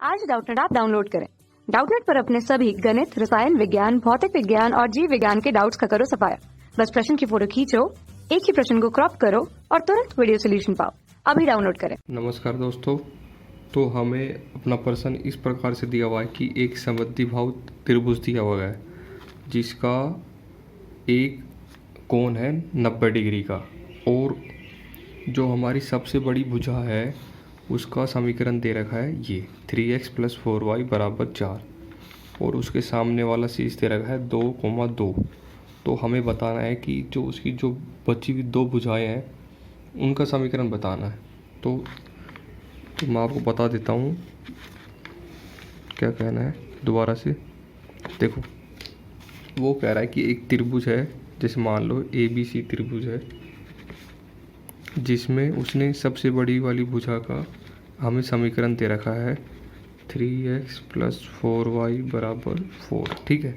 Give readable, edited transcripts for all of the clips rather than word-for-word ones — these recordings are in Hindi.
आज डाउटनेट ऐप डाउनलोड करें। डाउटनेट पर अपने सभी गणित, रसायन विज्ञान, भौतिक विज्ञान और जीव विज्ञान के डाउट्स का करो सफाया। बस प्रश्न की फोटो खींचो, एक ही प्रश्न को क्रॉप करो और तुरंत वीडियो सोल्यूशन पाओ। अभी डाउनलोड करें। नमस्कार दोस्तों, तो हमें अपना प्रश्न इस प्रकार से दिया हुआ है कि एक समद्विबाहु त्रिभुज दिया हुआ है जिसका एक कोण है 90 डिग्री का, और जो हमारी सबसे बड़ी भुजा है उसका समीकरण दे रखा है ये 3x + 4y = 4, और उसके सामने वाला शीर्ष दे रखा है 2,2। तो हमें बताना है कि जो उसकी जो बची हुई दो भुजाएं हैं उनका समीकरण बताना है। तो मैं आपको बता देता हूँ क्या कहना है दोबारा से। देखो, वो कह रहा है कि एक त्रिभुज है, जैसे मान लो ABC त्रिभुज है, जिसमें उसने सबसे बड़ी वाली भुजा का हमें समीकरण दे रखा है 3x + 4y = 4, ठीक है।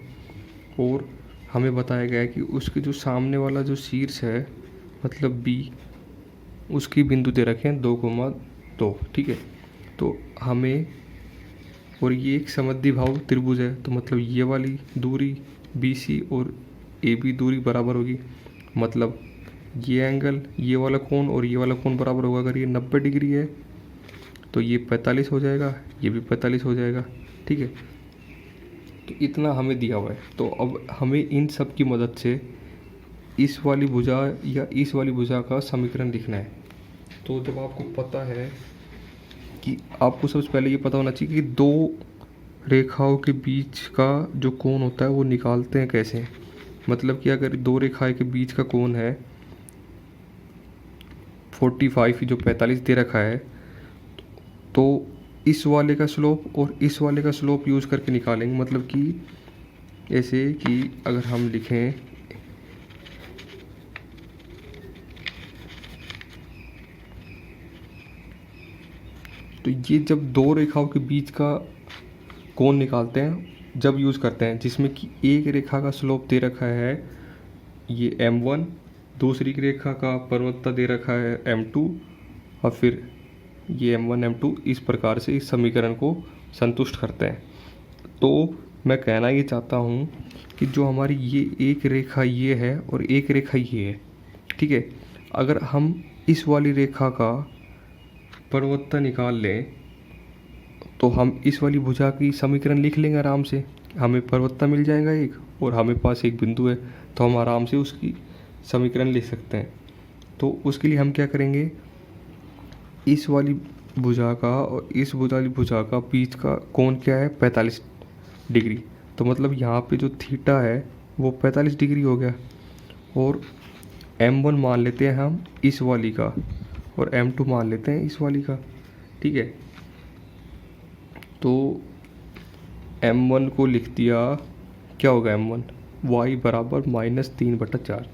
और हमें बताया गया है कि उसके जो सामने वाला जो शीर्ष है मतलब B, उसकी बिंदु दे रखे हैं 2,2, ठीक है। तो हमें, और ये एक समद्विबाहु त्रिभुज है तो मतलब ये वाली दूरी BC और AB दूरी बराबर होगी, मतलब ये एंगल, ये वाला कोण और ये वाला कोण बराबर होगा। अगर ये 90 डिग्री है तो ये 45 हो जाएगा, ये भी 45 हो जाएगा, ठीक है। तो इतना हमें दिया हुआ है। तो अब हमें इन सब की मदद से इस वाली भुजा या इस वाली भुजा का समीकरण लिखना है। तो जब आपको पता है कि आपको सबसे पहले ये पता होना चाहिए कि दो रेखाओं के बीच का जो कोण होता है वो निकालते हैं कैसे। मतलब कि अगर दो रेखाएं के बीच का कोण है 45, जो 45 दे रखा है, तो इस वाले का स्लोप और इस वाले का स्लोप यूज़ करके निकालेंगे। मतलब कि ऐसे कि अगर हम लिखें तो ये जब दो रेखाओं के बीच का कोण निकालते हैं जब यूज़ करते हैं, जिसमें कि एक रेखा का स्लोप दे रखा है ये m1, दूसरी रेखा का परवत्ता दे रखा है m2, और फिर ये m1 m2 इस प्रकार से इस समीकरण को संतुष्ट करते हैं। तो मैं कहना ये चाहता हूँ कि जो हमारी ये एक रेखा ये है और एक रेखा ये है, ठीक है। अगर हम इस वाली रेखा का परवत्ता निकाल लें तो हम इस वाली भुजा की समीकरण लिख लेंगे आराम से। हमें परवत्ता मिल जाएगा एक, और हमें पास एक बिंदु है, तो हम आराम से उसकी समीकरण लिख सकते हैं। तो उसके लिए हम क्या करेंगे, इस वाली भुजा का और इस वाली भुजा का बीच का कोण क्या है 45 डिग्री। तो मतलब यहाँ पे जो थीटा है वो 45 डिग्री हो गया। और m1 मान लेते हैं हम इस वाली का, और m2 मान लेते हैं इस वाली का, ठीक है। तो m1 को लिख दिया, क्या होगा m1, y = -3/4।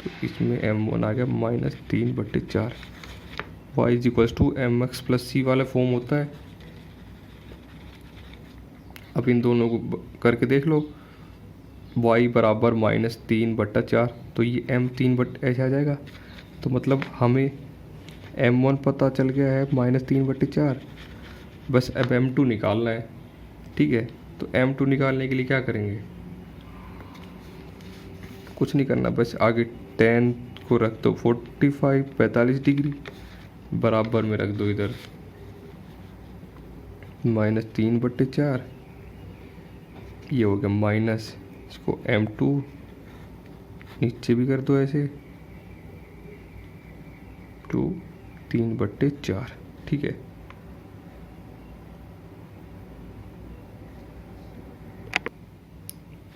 तो इसमें m1 आ गया -3/4। y = mx + c वाला फॉर्म होता है। अब इन दोनों को करके देख लो, y = -3/4, तो ये m3 ऐसे आ जाएगा। तो मतलब हमें m1 पता चल गया है -3/4, बस अब m2 निकालना है, ठीक है। तो m2 निकालने के लिए क्या करेंगे, कुछ नहीं करना, बस आगे tan को रख दो 45 डिग्री, बराबर में रख दो इधर -3/4, ये हो गया माइनस, इसको m2 नीचे भी कर दो ऐसे 3/4, ठीक है।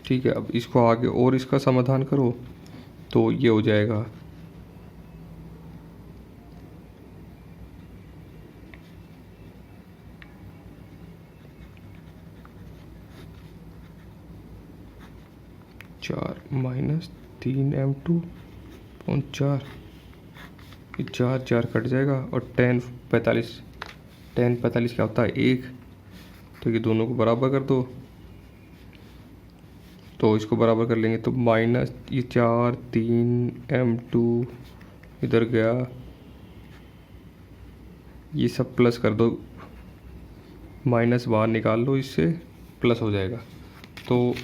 ठीक है, अब इसको आगे और इसका समाधान करो तो ये हो जाएगा -3m2/4, ये 4 कट जाएगा, और tan 45 क्या होता है 1, तो ये दोनों को बराबर कर दो। तो इसको बराबर कर लेंगे तो माइनस ये 4 3m2 इधर गया, ये सब प्लस कर दो माइनस बाहर निकाल लो, इससे प्लस हो जाएगा। तो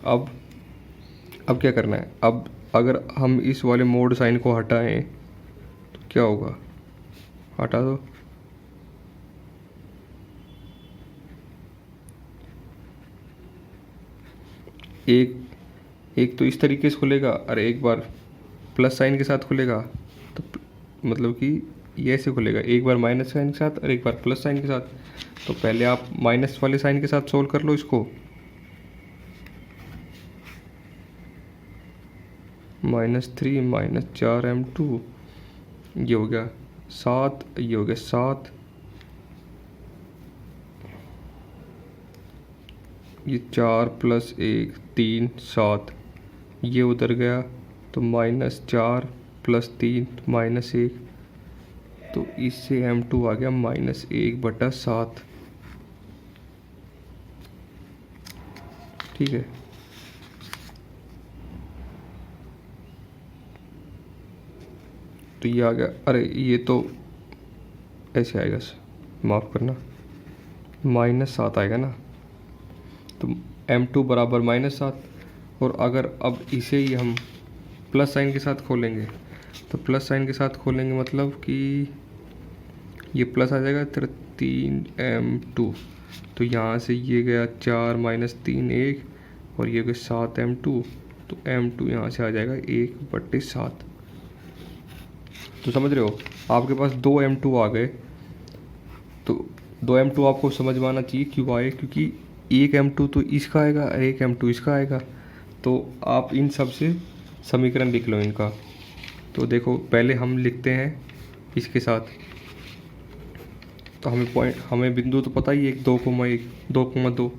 अब क्या करना है, अब अगर हम इस वाले मोड साइन को हटाएं तो क्या होगा, हटा दो। एक तो इस तरीके से खुलेगा और एक बार प्लस साइन के साथ खुलेगा, तो मतलब कि ये ऐसे खुलेगा, एक बार माइनस साइन के साथ और एक बार प्लस साइन के साथ। तो पहले आप माइनस वाले साइन के साथ सोल्व कर लो इसको, -3 -4m2, ये हो गया 7, ये हो गया 7, ये 4 + 1 3 7, ये उधर गया तो -4 + 3 -1, तो इससे m2 आ गया -1/7। ठीक है, तो ये आ गया। अरे ये तो ऐसे आएगा, माफ़ करना, -7 आएगा ना, तो m2 बराबर -7। और अगर अब इसे ही हम प्लस साइन के साथ खोलेंगे, तो प्लस साइन के साथ खोलेंगे मतलब कि ये प्लस आ जाएगा, 3m2, तो यहाँ से ये गया 4 - 3 1, और ये गया 7m2, तो m2 यहाँ से आ जाएगा 1/7। तो समझ रहे हो, आपके पास 2m2 आ गए, तो 2m2 आपको समझ में आना चाहिए क्यों आए, क्योंकि 1m2 तो इसका आएगा और 1m2 इसका आएगा। तो आप इन सब से समीकरण लिख लो इनका। तो देखो पहले हम लिखते हैं इसके साथ, तो हमें बिंदु तो पता ही है, 2,1 2,2।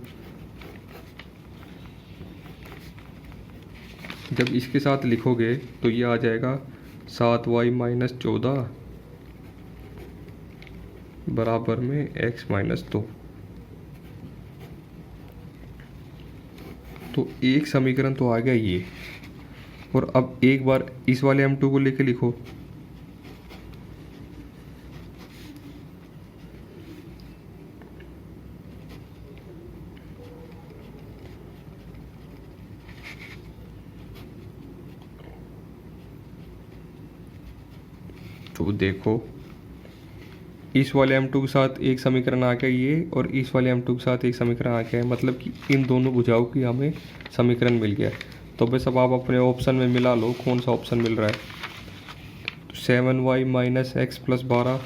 जब इसके साथ लिखोगे तो ये आ जाएगा 7y - 14 बराबर में x - 2। तो एक समीकरण तो आ गया ये। और अब एक बार इस वाले m2 को लेके लिखो, तो देखो इस वाले m2 के साथ एक समीकरण आ गया ये, और इस वाले m2 के साथ एक समीकरण आ गया है, मतलब कि इन दोनों भुजाओं की हमें समीकरण मिल गया। तो बस अब आप अपने ऑप्शन में मिला लो कौन सा ऑप्शन मिल रहा है। तो 7y - x + 12,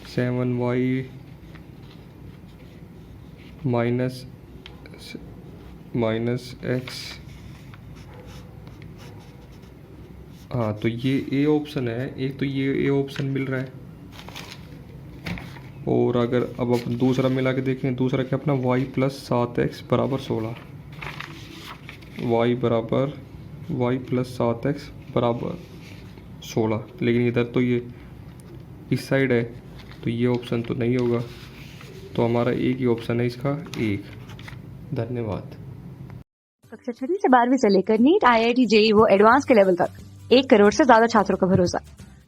7y -x, हाँ तो ये ए ऑप्शन है, एक तो ये ए ऑप्शन मिल रहा है। और अगर अब अपन दूसरा मिला के देखें, दूसरा क्या अपना y + 7x = 16, y + 7x = 16, लेकिन इधर तो ये इस साइड है, तो ये ऑप्शन तो नहीं होगा, तो हमारा एक ही ऑप्शन है इसका, एक। धन्यवाद। कक्षा 6वीं से 12वीं से लेकर नीट, IIT, JEE वो एडवांस के लेवल तक 1 करोड़ से ज्यादा छात्रों का भरोसा।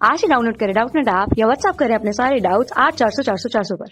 आज ही डाउनलोड करें डाउटनेट ऐप या व्हाट्सएप करें अपने सारे डाउट्स 8400 400 400 पर।